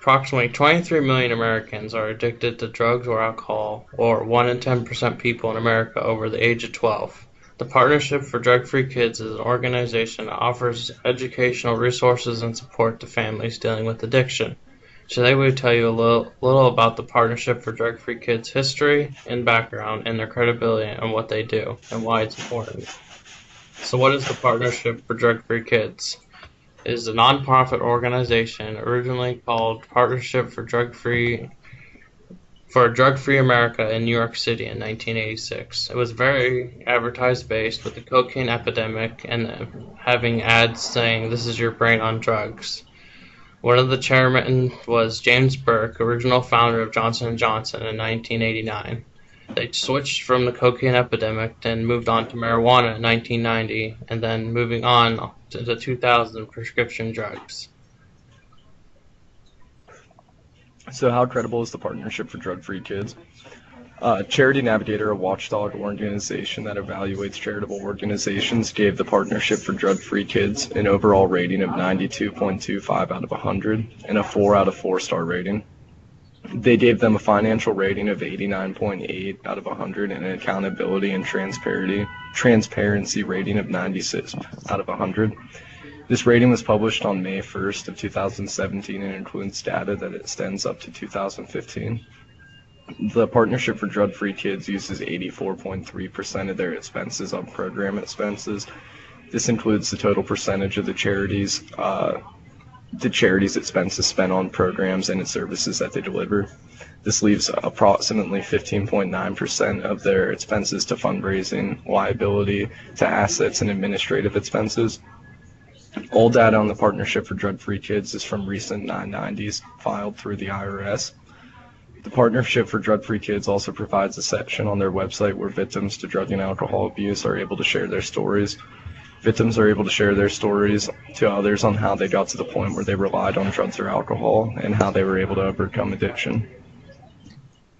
Approximately 23 million Americans are addicted to drugs or alcohol, or 1 in 10% people in America over the age of 12. The Partnership for Drug-Free Kids is an organization that offers educational resources and support to families dealing with addiction. Today we will tell you a little about the Partnership for Drug-Free Kids' history and background and their credibility and what they do and why it's important. So what is the Partnership for Drug-Free Kids? It is a non-profit organization originally called Partnership for a Drug-Free America in New York City in 1986. It was very advertised-based with the cocaine epidemic and having ads saying, "This is your brain on drugs." One of the chairmen was James Burke, original founder of Johnson & Johnson in 1989. They switched from the cocaine epidemic and moved on to marijuana in 1990, and then moving on to the 2000 prescription drugs. So how credible is the Partnership for Drug-Free Kids? Charity Navigator, a watchdog organization that evaluates charitable organizations, gave the Partnership for Drug-Free Kids an overall rating of 92.25 out of 100 and a 4 out of 4 star rating. They gave them a financial rating of 89.8 out of 100 and an accountability and transparency rating of 96 out of 100. This rating was published on May 1st of 2017 and includes data that extends up to 2015. The Partnership for Drug-Free Kids uses 84.3% of their expenses on program expenses. This includes the total percentage of the charity's expenses spent on programs and its services that they deliver. This leaves approximately 15.9% of their expenses to fundraising, liability, to assets, and administrative expenses. All data on the Partnership for Drug-Free Kids is from recent 990s filed through the IRS. The Partnership for Drug-Free Kids also provides a section on their website where victims to drug and alcohol abuse are able to share their stories. Victims are able to share their stories to others on how they got to the point where they relied on drugs or alcohol and how they were able to overcome addiction.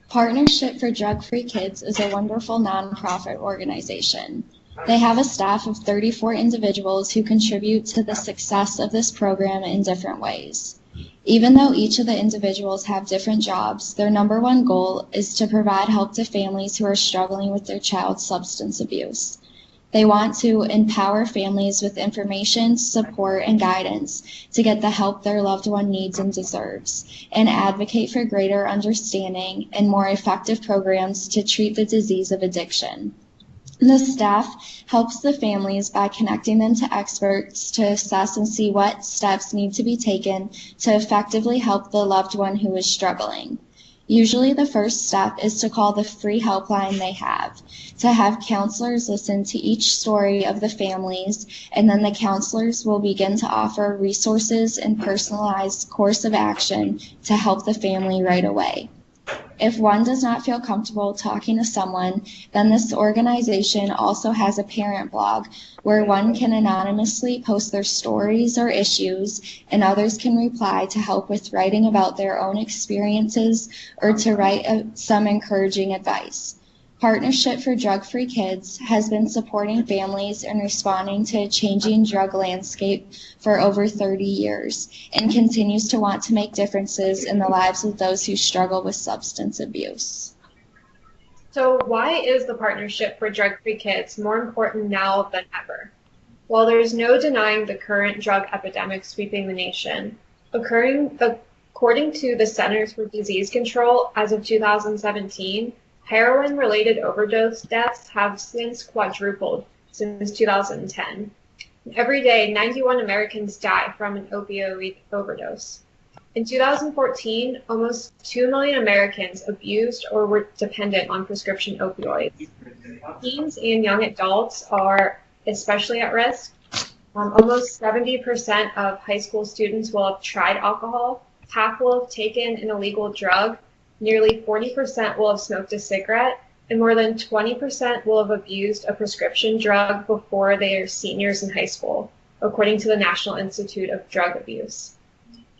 Partnership for Drug-Free Kids is a wonderful nonprofit organization. They have a staff of 34 individuals who contribute to the success of this program in different ways. Even though each of the individuals have different jobs, their number one goal is to provide help to families who are struggling with their child's substance abuse. They want to empower families with information, support, and guidance to get the help their loved one needs and deserves, and advocate for greater understanding and more effective programs to treat the disease of addiction. The staff helps the families by connecting them to experts to assess and see what steps need to be taken to effectively help the loved one who is struggling. Usually the first step is to call the free helpline they have, to have counselors listen to each story of the families, and then the counselors will begin to offer resources and personalized course of action to help the family right away. If one does not feel comfortable talking to someone, then this organization also has a parent blog where one can anonymously post their stories or issues, and others can reply to help with writing about their own experiences or to write some encouraging advice. Partnership for Drug-Free Kids has been supporting families in responding to a changing drug landscape for over 30 years and continues to want to make differences in the lives of those who struggle with substance abuse. So why is the Partnership for Drug-Free Kids more important now than ever? While there's no denying the current drug epidemic sweeping the nation, according to the Centers for Disease Control, as of 2017, heroin-related overdose deaths have since quadrupled since 2010. Every day, 91 Americans die from an opioid overdose. In 2014, almost 2 million Americans abused or were dependent on prescription opioids. Teens and young adults are especially at risk. Almost 70% of high school students will have tried alcohol, half will have taken an illegal drug, nearly 40% will have smoked a cigarette, and more than 20% will have abused a prescription drug before they are seniors in high school, according to the National Institute of Drug Abuse.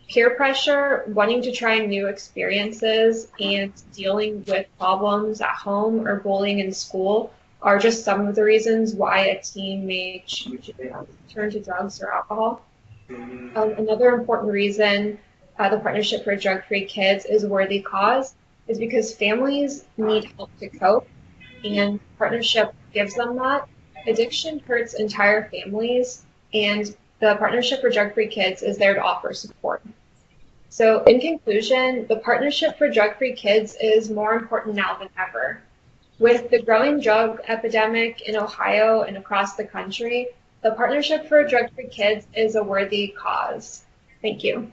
Peer pressure, wanting to try new experiences, and dealing with problems at home or bullying in school are just some of the reasons why a teen may turn to drugs or alcohol. Another important reason the Partnership for Drug-Free Kids is a worthy cause is because families need help to cope, and partnership gives them that. Addiction hurts entire families, and the Partnership for Drug-Free Kids is there to offer support. So in conclusion, the Partnership for Drug-Free Kids is more important now than ever. With the growing drug epidemic in Ohio and across the country, the Partnership for Drug-Free Kids is a worthy cause. Thank you.